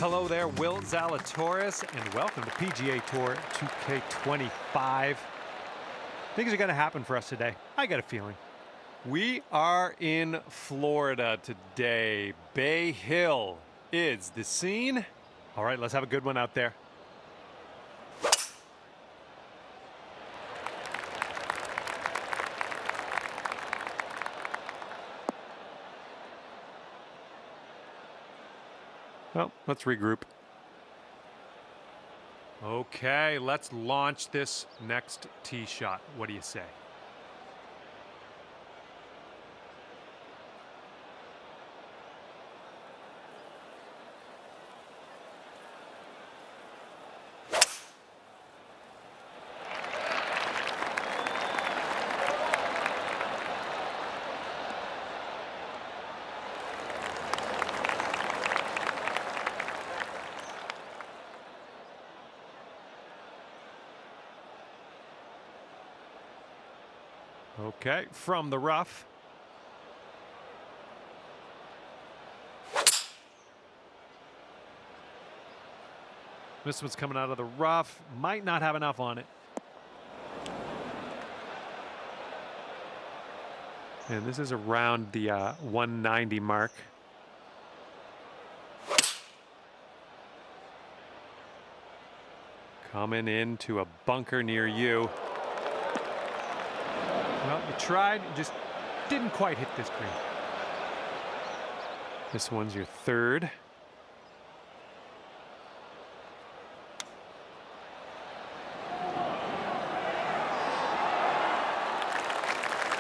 Hello there, Will Zalatoris, and welcome to PGA Tour 2K25. Things are going to happen for us today. I got a feeling. We are in Florida today. Bay Hill is the scene. All right, let's have a good one out there. Well, let's regroup. Okay, let's launch this next tee shot. What do you say? Okay, from the rough. This one's coming out of the rough. Might not have enough on it. And this is around the 190 mark. Coming into a bunker near you. Well, you tried, you just didn't quite hit this green. This one's your third.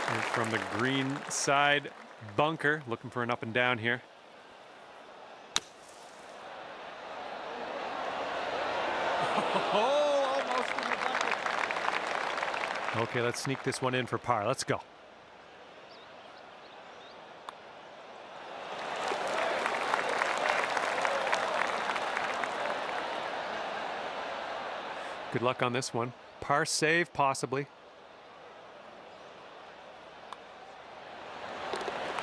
And from the green side bunker, looking for an up and down here. Okay, let's sneak this one in for par. Let's go. Good luck on this one. Par save, possibly.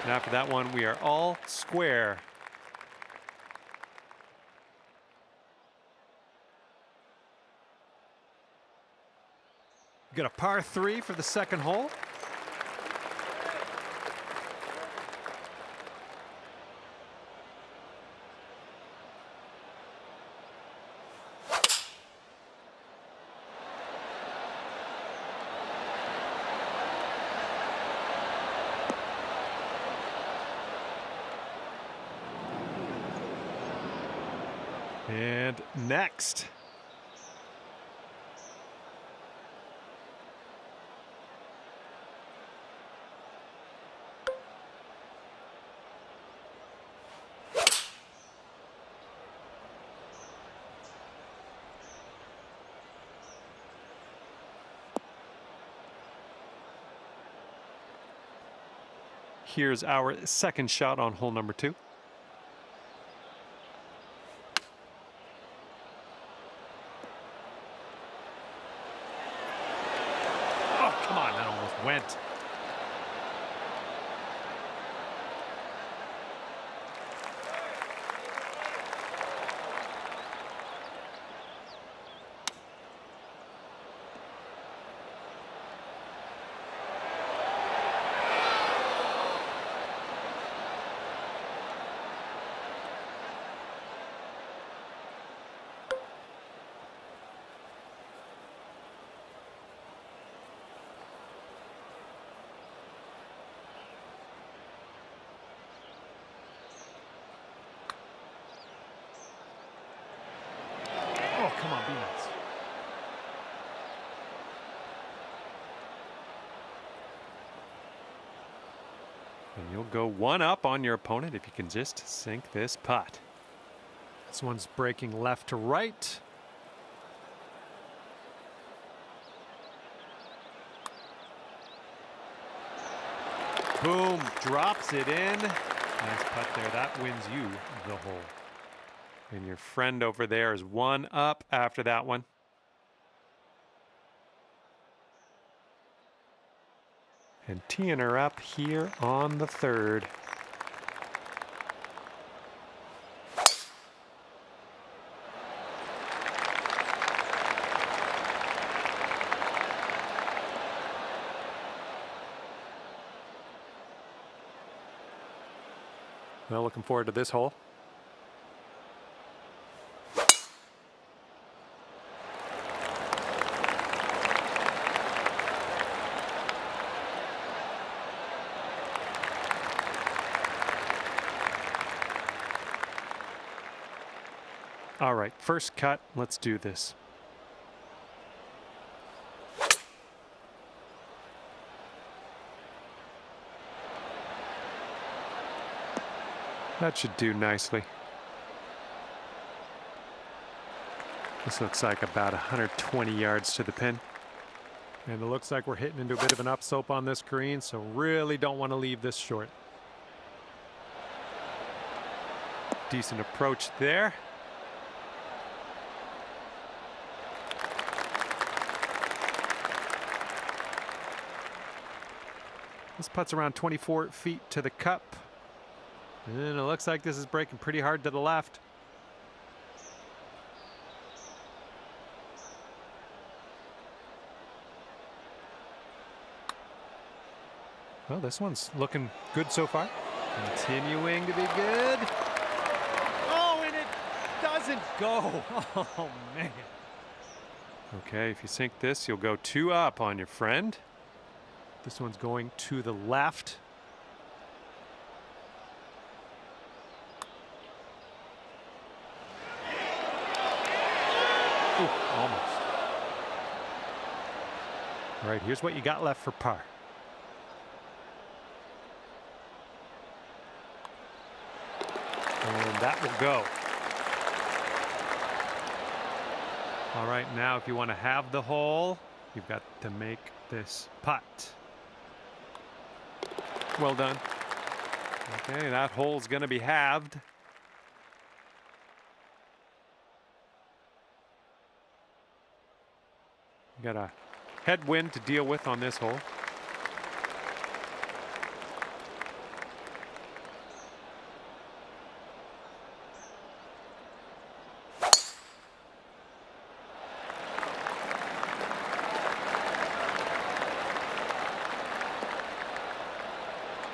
And after that one, we are all square. Got a par 3 for the second hole. And next. Here's our second shot on hole number 2. Oh, come on, that almost went. Oh, come on, be nice. And you'll go one up on your opponent if you can just sink this putt. This one's breaking left to right. Boom, drops it in. Nice putt there. That wins you the hole. And your friend over there is one up after that one. And teeing her up here on the third. Well, looking forward to this hole. All right, first cut. Let's do this. That should do nicely. This looks like about 120 yards to the pin. And it looks like we're hitting into a bit of an upslope on this green, so really don't want to leave this short. Decent approach there. This putt's around 24 feet to the cup. And it looks like this is breaking pretty hard to the left. Well, this one's looking good so far. Continuing to be good. Oh, and it doesn't go. Oh, man. Okay, if you sink this, you'll go 2 up on your friend. This one's going to the left. Ooh, almost. All right, here's what you got left for par. And that will go. All right, now if you want to have the hole, you've got to make this putt. Well done. Okay, that hole's going to be halved. Got a headwind to deal with on this hole.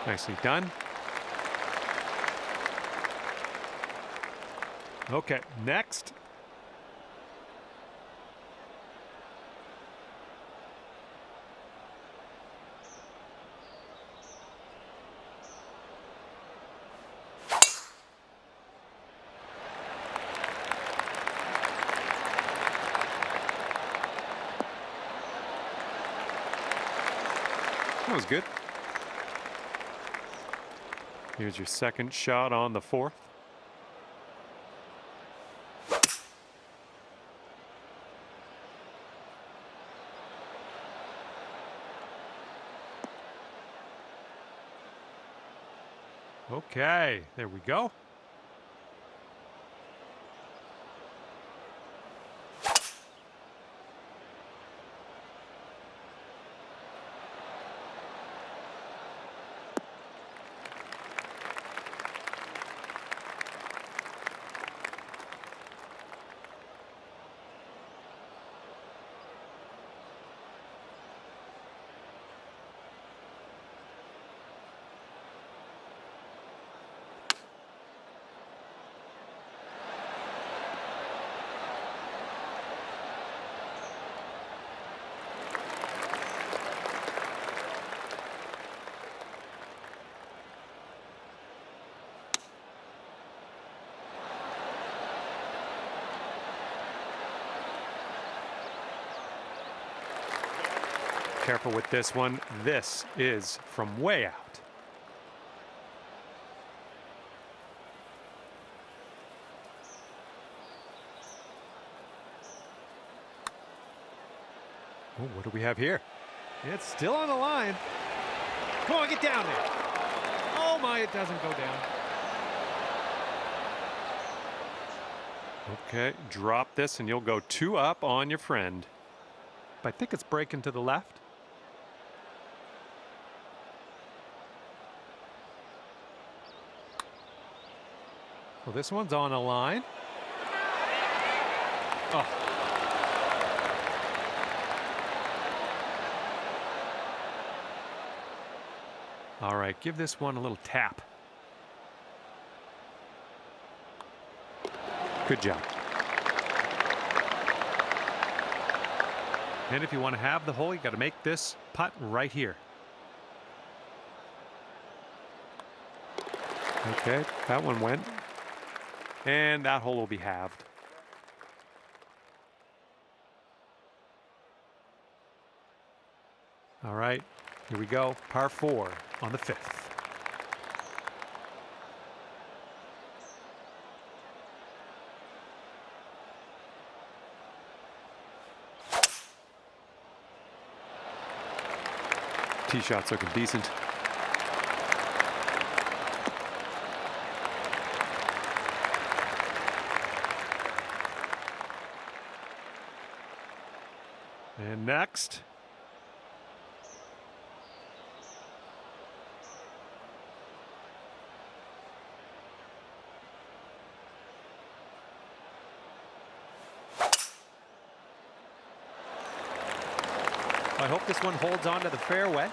Nicely done. Okay, next. That was good. Here's your second shot on the 4th. Okay, there we go. Careful with this one. This is from way out. Oh, what do we have here? It's still on the line. Come on, get down there. Oh my, it doesn't go down. Okay, drop this and you'll go 2 up on your friend. I think it's breaking to the left. Well, this one's on a line. Oh. All right, give this one a little tap. Good job. And if you want to have the hole, you got to make this putt right here. Okay, that one went. And that hole will be halved. All right, here we go. Par 4 on the 5th. Tee shot's looking decent. And next. I hope this one holds on to the fairway.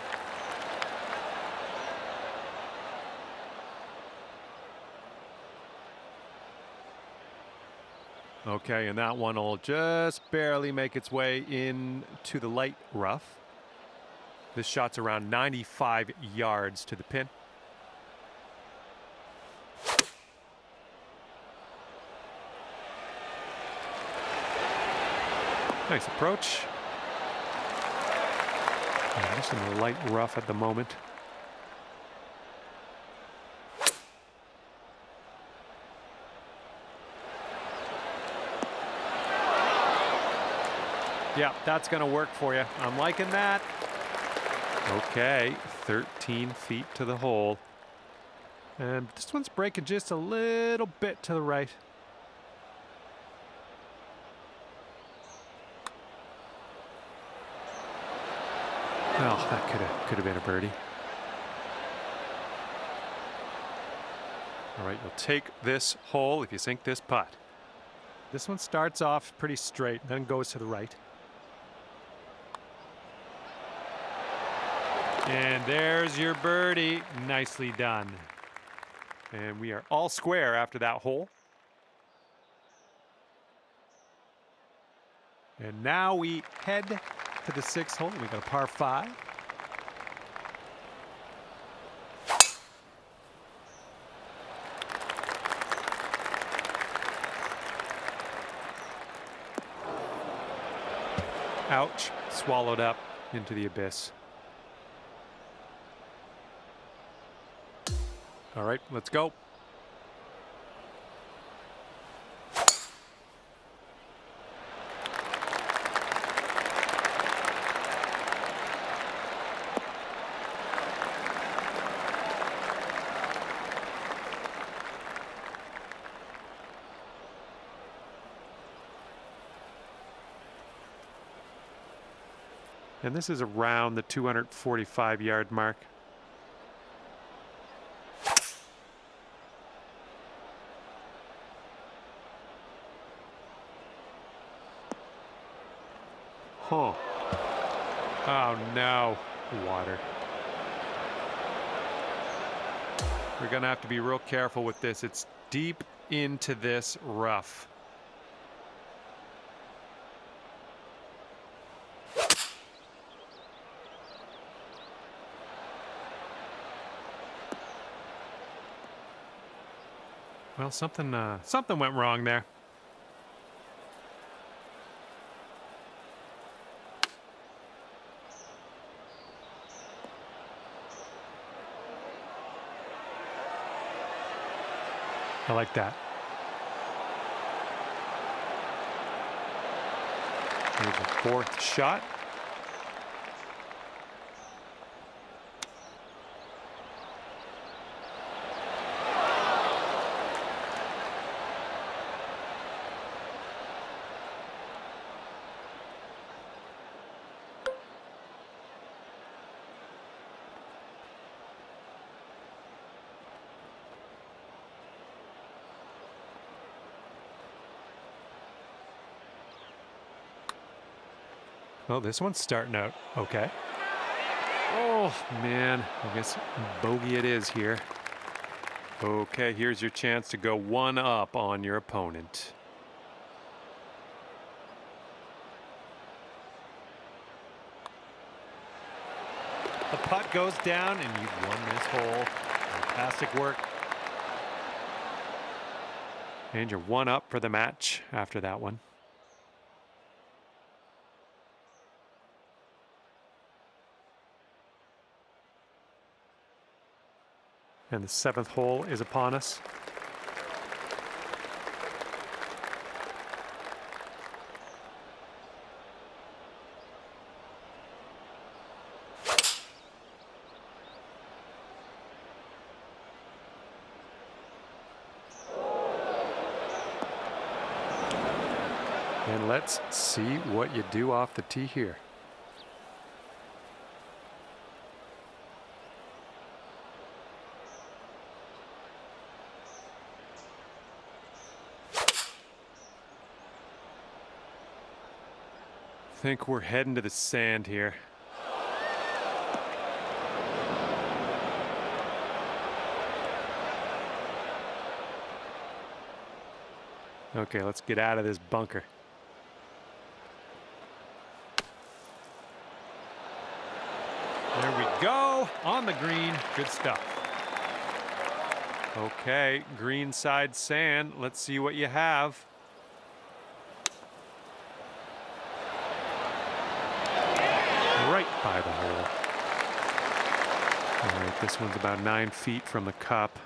Okay, and that one will just barely make its way into the light rough. This shot's around 95 yards to the pin. Nice approach. Just in the light rough at the moment. Yeah, that's going to work for you. I'm liking that. Okay, 13 feet to the hole. And this one's breaking just a little bit to the right. Oh, that could have been a birdie. All right, you'll take this hole if you sink this putt. This one starts off pretty straight, then goes to the right. And there's your birdie. Nicely done. And we are all square after that hole. And now we head to the 6th hole. We got a par 5. Ouch. Swallowed up into the abyss. All right, let's go. And this is around the 245-yard mark. Oh. Oh no, water. We're gonna have to be real careful with this. It's deep into this rough. Well, something went wrong there. I like that. Here's the 4th shot. Oh, this one's starting out okay. Oh, man. I guess bogey it is here. Okay, here's your chance to go one up on your opponent. The putt goes down, and you've won this hole. Fantastic work. And you're 1 up for the match after that one. And the 7th hole is upon us. And let's see what you do off the tee here. I think we're heading to the sand here. Okay, let's get out of this bunker. There we go, on the green. Good stuff. Okay, green side sand. Let's see what you have. Right by the hole. All right, this one's about 9 feet from the cup.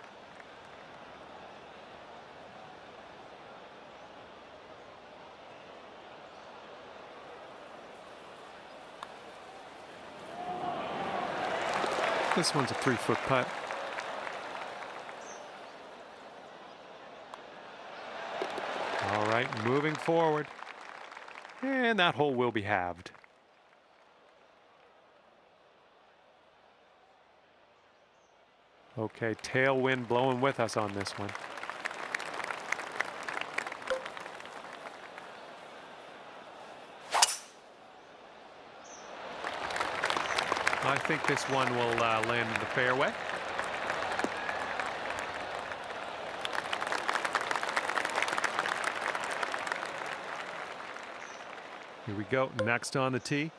This one's a 3-foot putt. All right, moving forward. And that hole will be halved. Okay, tailwind blowing with us on this one. I think this one will land in the fairway. Here we go, next on the tee.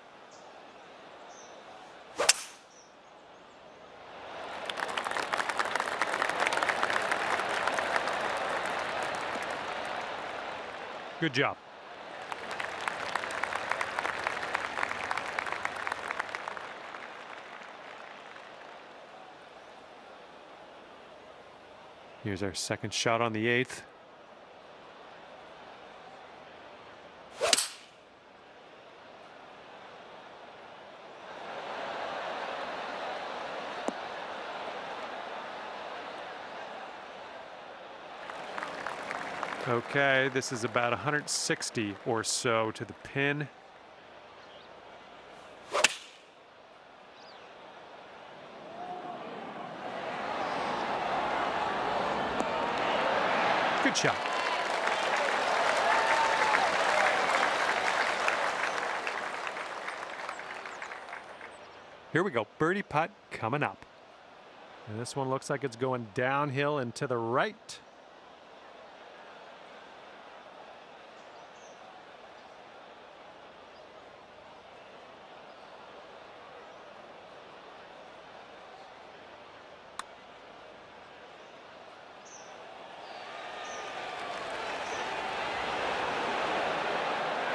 Good job. Here's our second shot on the 8th. Okay, this is about 160 or so to the pin. Good shot. Here we go, birdie putt coming up. And this one looks like it's going downhill and to the right.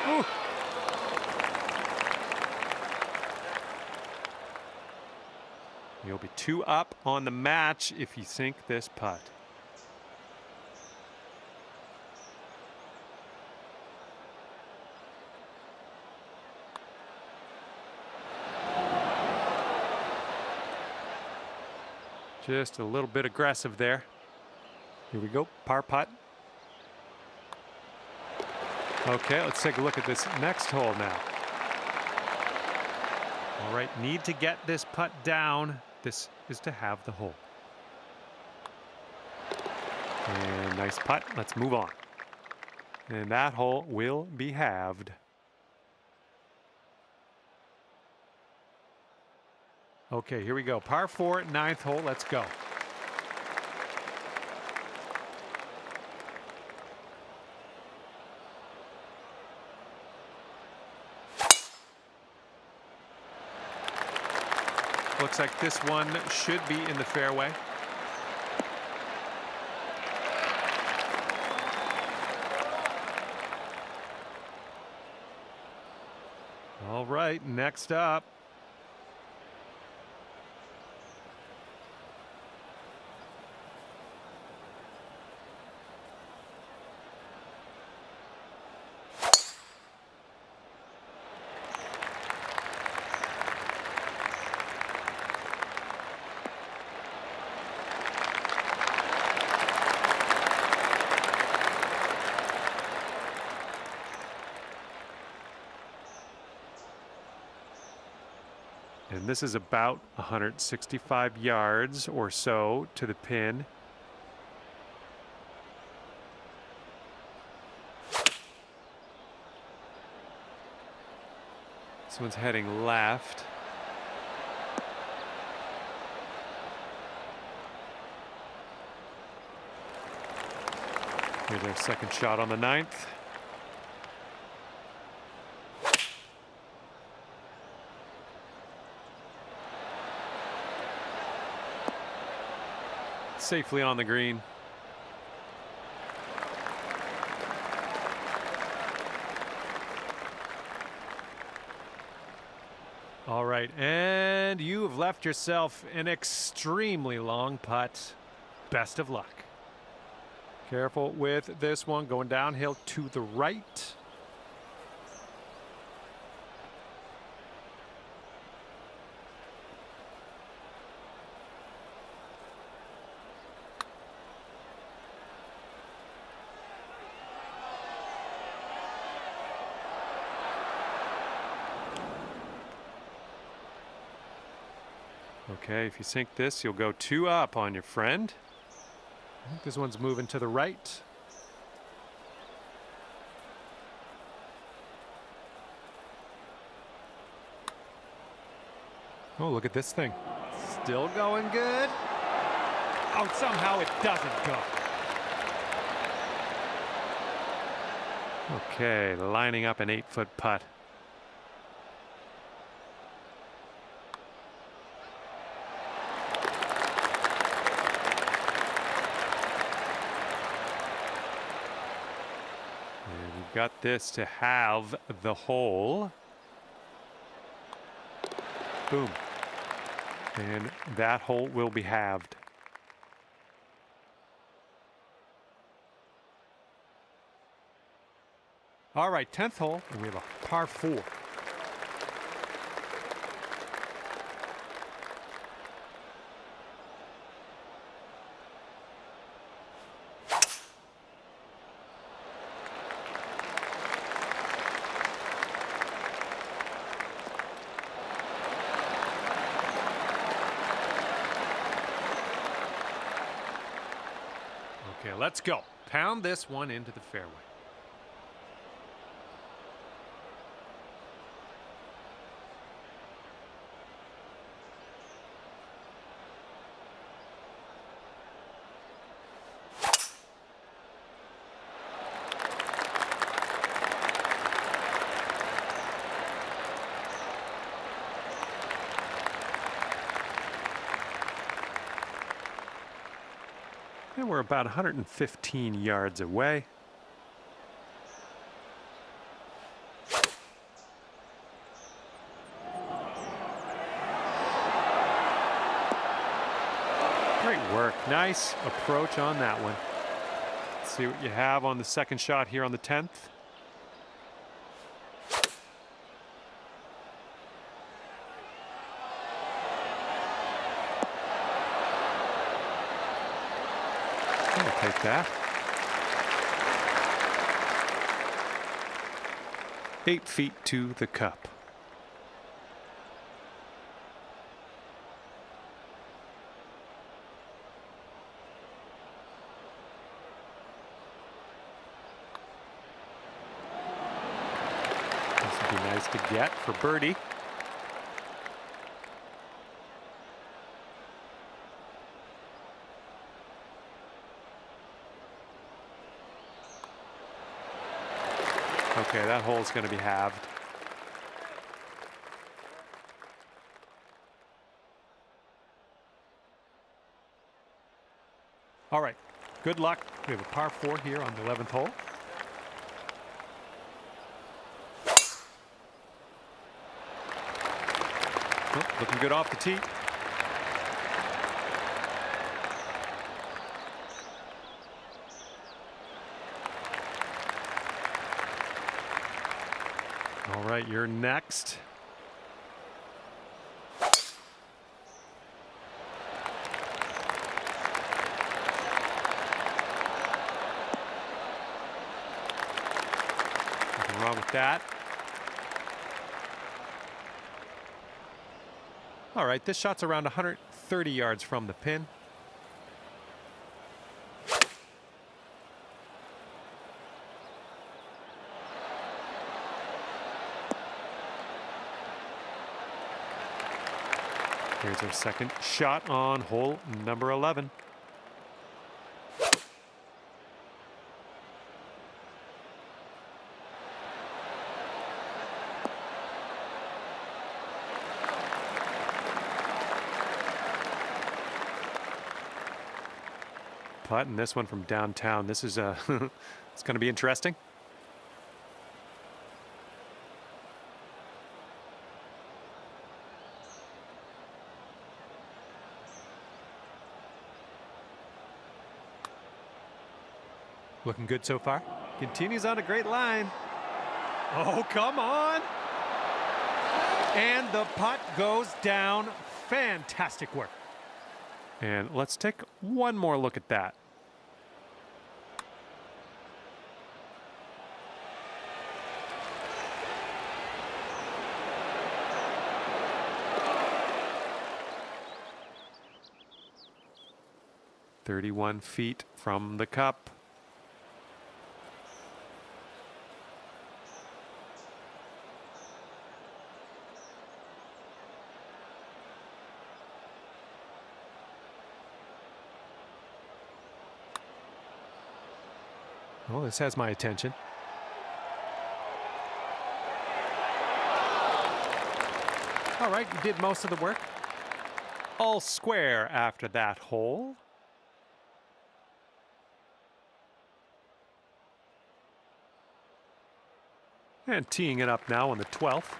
Ooh. You'll be 2 up on the match if you sink this putt. Just a little bit aggressive there. Here we go, par putt. Okay, let's take a look at this next hole now. All right, need to get this putt down. This is to have the hole. And nice putt, let's move on. And that hole will be halved. Okay, here we go. Par 4, 9th hole, let's go. Looks like this one should be in the fairway. All right, next up. And this is about 165 yards or so to the pin. This one's heading left. Here's our second shot on the 9th. Safely on the green. All right, and you have left yourself an extremely long putt. Best of luck. Careful with this one, going downhill to the right. Okay, if you sink this, you'll go 2 up on your friend. I think this one's moving to the right. Oh, look at this thing. Still going good. Oh, somehow it doesn't go. Okay, lining up an 8-foot putt. Got this to halve the hole. Boom. And that hole will be halved. All right, 10th hole, and we have a par 4. Okay, let's go. Pound this one into the fairway. And we're about 115 yards away. Great work. Nice approach on that one. Let's see what you have on the second shot here on the 10th. I'll take that. 8 feet to the cup. This would be nice to get for birdie. Okay, that hole's going to be halved. Good luck. We have a par 4 here on the 11th hole. Oh, looking good off the tee. All right, you're next. Nothing wrong with that. All right, this shot's around 130 yards from the pin. Here's our second shot on hole number 11. Putting this one from downtown. This is it's going to be interesting. Looking good so far. Continues on a great line. Oh, come on. And the putt goes down. Fantastic work. And let's take one more look at that. "31 feet from the cup." Well, this has my attention. All right, you did most of the work. All square after that hole. And teeing it up now on the 12th.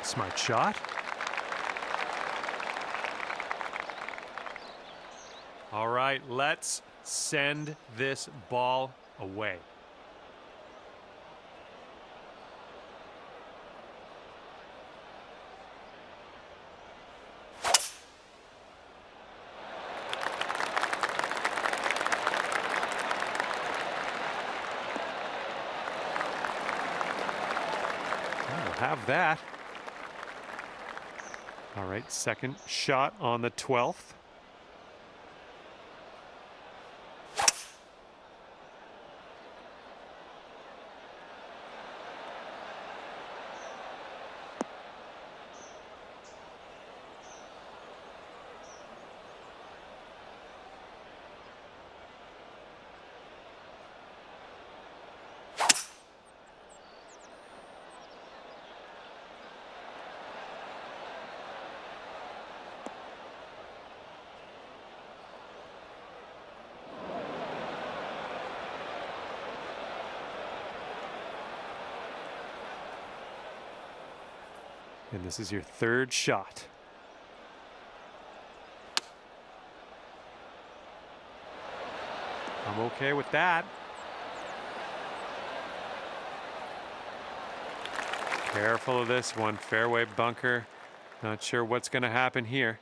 Smart shot. All right, let's send this ball away. We'll have that. All right, second shot on the 12th. And this is your third shot. I'm okay with that. Careful of this one, fairway bunker. Not sure what's going to happen here.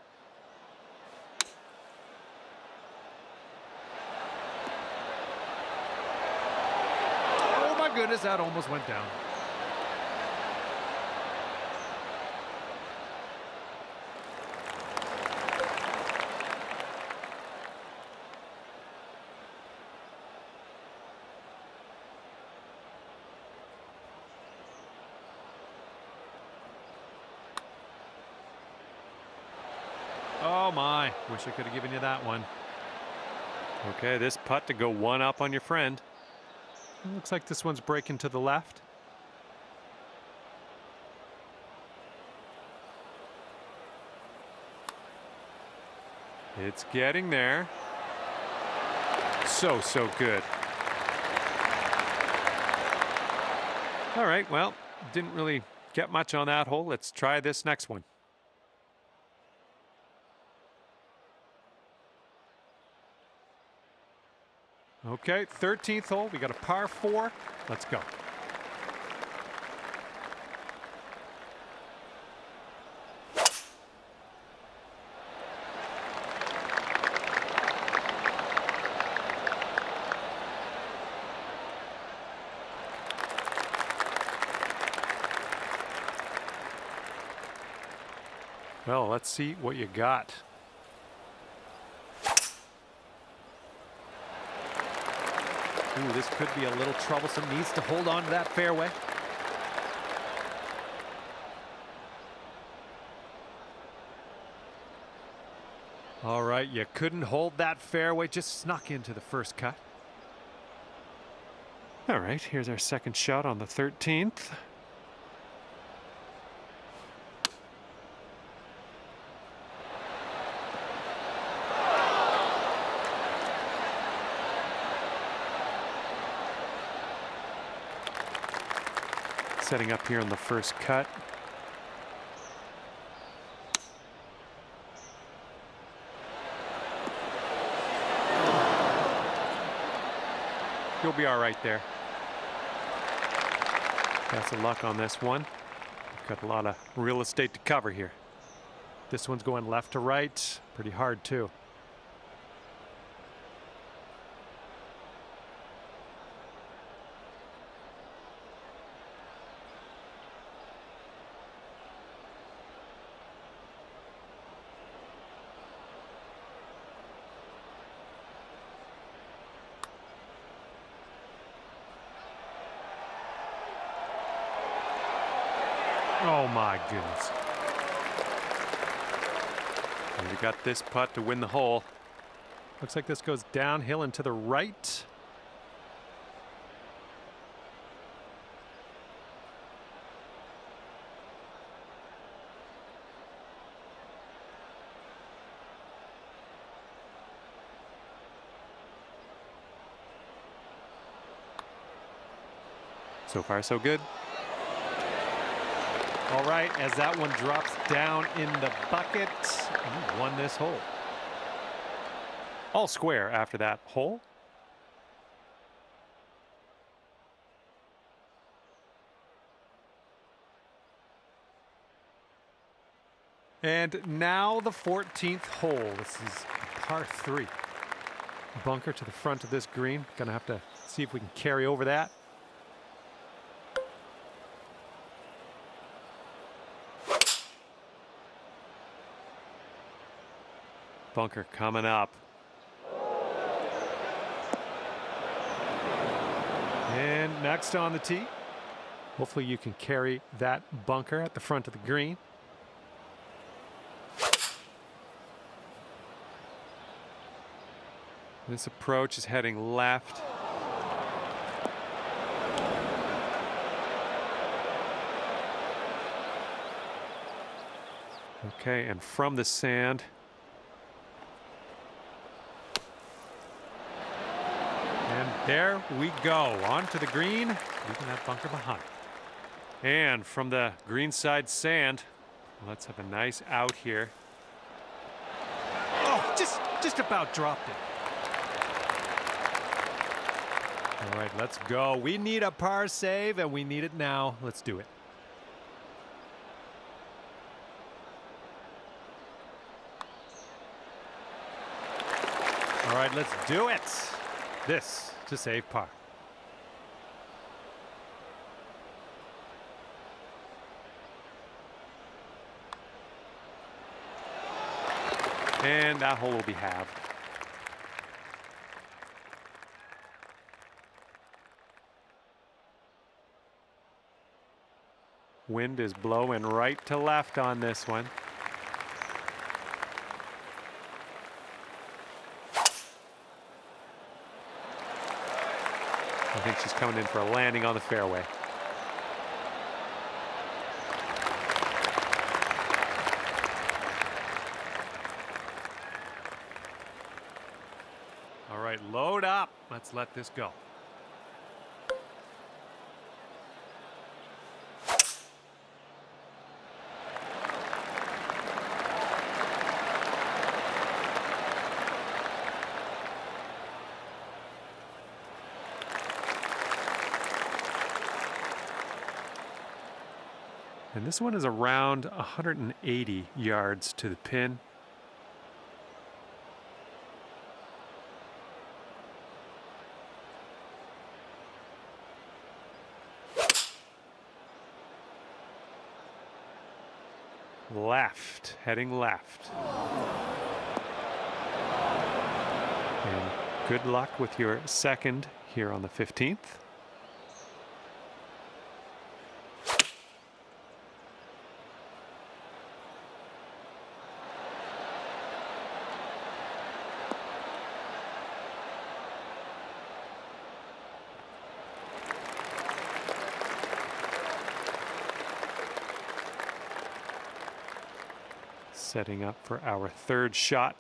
Oh my goodness, that almost went down. Oh my. my. Wish I could have given you that one. Okay, this putt to go one up on your friend. It looks like this one's breaking to the left. It's getting there. So good. All right, well, didn't really get much on that hole. Let's try this next one. Okay, 13th hole. We got a par 4. Let's go. Well, let's see what you got. Ooh, this could be a little troublesome. Needs to hold on to that fairway. All right, you couldn't hold that fairway. Just snuck into the first cut. All right, here's our second shot on the 13th. Setting up here on the first cut. You'll be all right there. Best of luck on this one. Got a lot of real estate to cover here. This one's going left to right. Pretty hard too. Oh my goodness. And we got this putt to win the hole. Looks like this goes downhill and to the right. So far, so good. All right, as that one drops down in the bucket, you won this hole. All square after that hole. And now the 14th hole. This is par 3. Bunker to the front of this green. Gonna have to see if we can carry over that. Bunker coming up. And next on the tee. Hopefully you can carry that bunker at the front of the green. This approach is heading left. Okay, and from the sand. And there we go, onto the green, leaving that bunker behind. And from the greenside sand, let's have a nice out here. Oh, just about dropped it. All right, let's go. We need a par save, and we need it now. Let's do it. All right, let's do it. This to save par. And that hole will be halved. Wind is blowing right to left on this one. I think she's coming in for a landing on the fairway. All right, load up. Let's let this go. And this one is around 180 yards to the pin. Left, heading left. And good luck with your second here on the 15th. Setting up for our third shot.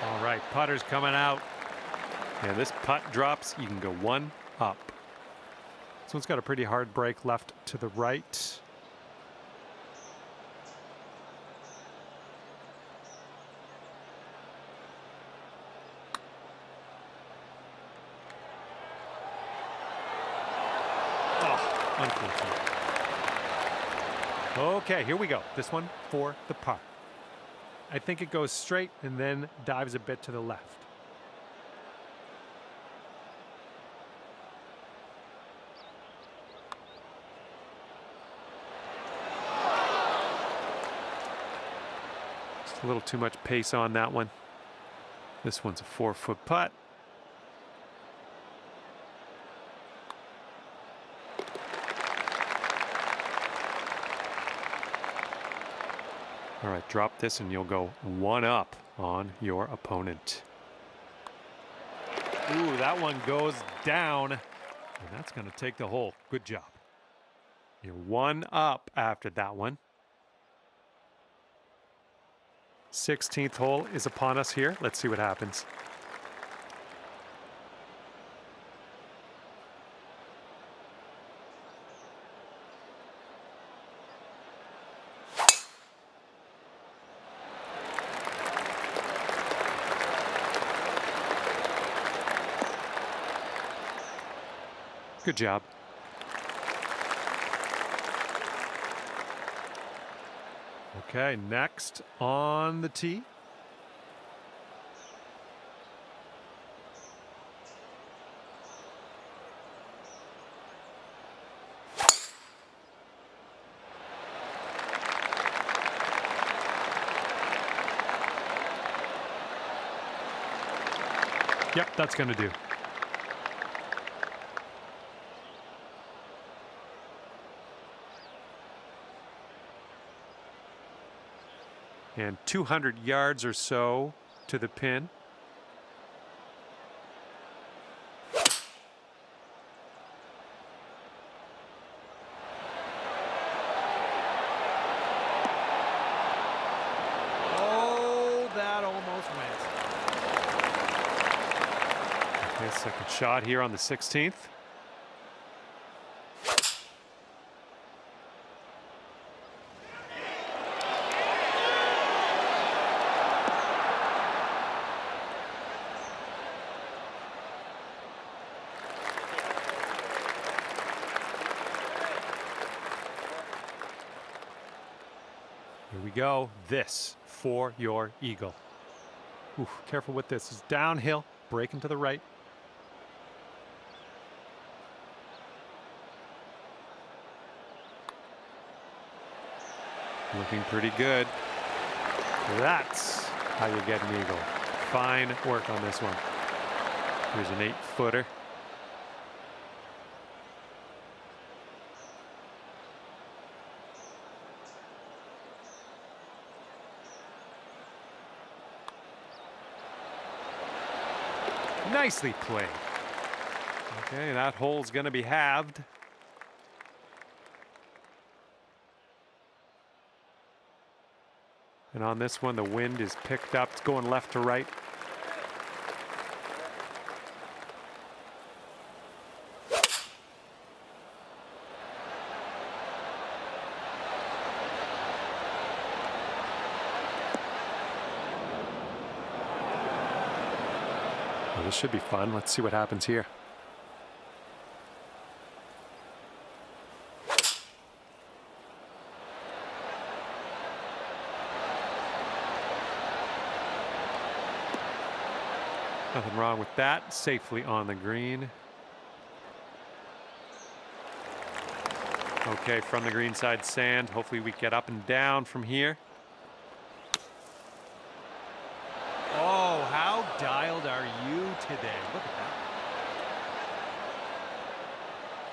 All right, putter's coming out. And this putt drops, you can go one up. This one's got a pretty hard break left to the right. Unfortunate. Okay, here we go. This one for the par. I think it goes straight and then dives a bit to the left. Just a little too much pace on that one. This one's a 4-foot putt. All right, drop this and you'll go one up on your opponent. Ooh, that one goes down, and that's going to take the hole. Good job. You're one up after that one. 16th hole is upon us here. Let's see what happens. Good job. Okay, next on the tee. Yep, that's going to do. And 200 yards or so to the pin. Oh, that almost went. Okay, second shot here on the 16th. Here we go. This for your eagle. Ooh, careful with this. It's downhill, breaking to the right. Looking pretty good. That's how you get an eagle. Fine work on this one. Here's an 8-footer. Nicely played. Okay, that hole's going to be halved. And on this one, the wind is picked up. It's going left to right. Well, this should be fun. Let's see what happens here. Nothing wrong with that. Safely on the green. Okay, from the green side sand. Hopefully we get up and down from here. Oh, how dialed are you today? Look at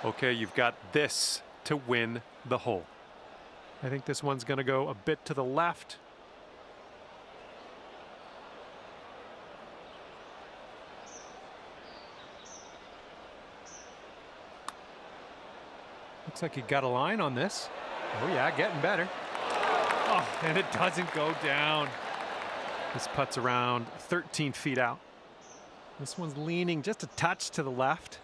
that. Okay, you've got this to win the hole. I think this one's going to go a bit to the left. Looks like you got a line on this. Oh yeah, getting better. Oh, and it doesn't go down. This putt's around 13 feet out. This one's leaning just a touch to the left.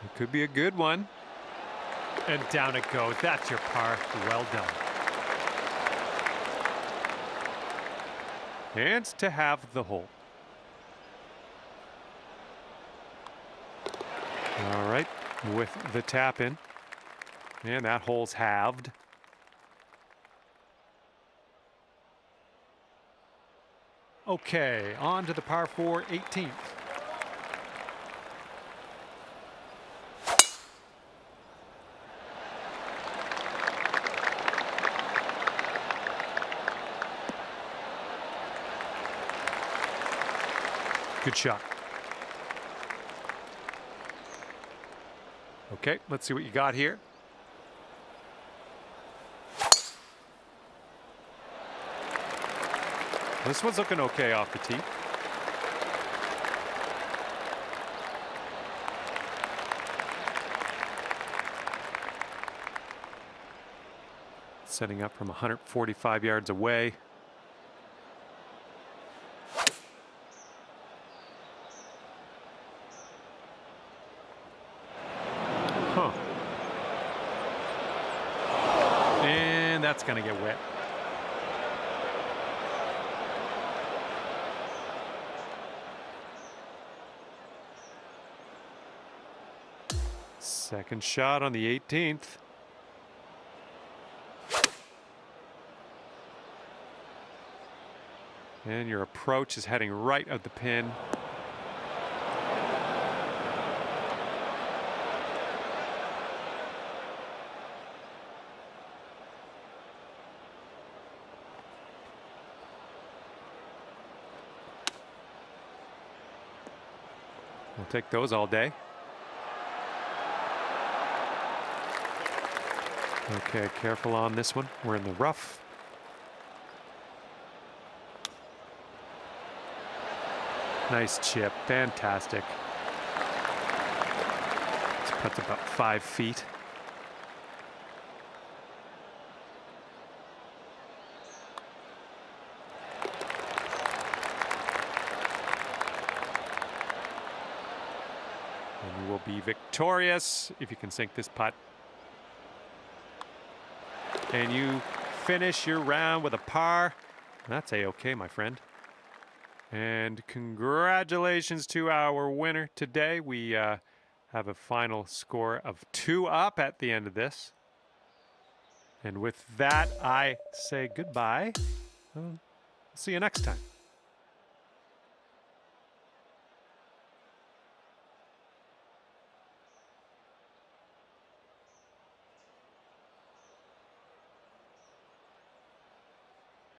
It could be a good one. And down it goes. That's your par. Well done. And to have the hole. All right, with the tap in. And that hole's halved. Okay, on to the par 4 18th. Good shot. Okay, let's see what you got here. This one's looking okay off the tee. Setting up from 145 yards away. Huh. And that's going to get wet. Second shot on the 18th. And your approach is heading right at the pin. We'll take those all day. Okay, careful on this one. We're in the rough. Nice chip, fantastic. This putt's about 5 feet. And you will be victorious if you can sink this putt. And you finish your round with a par. That's a-okay, my friend. And congratulations to our winner today. We have a final score of 2 up at the end of this. And with that, I say goodbye. See you next time.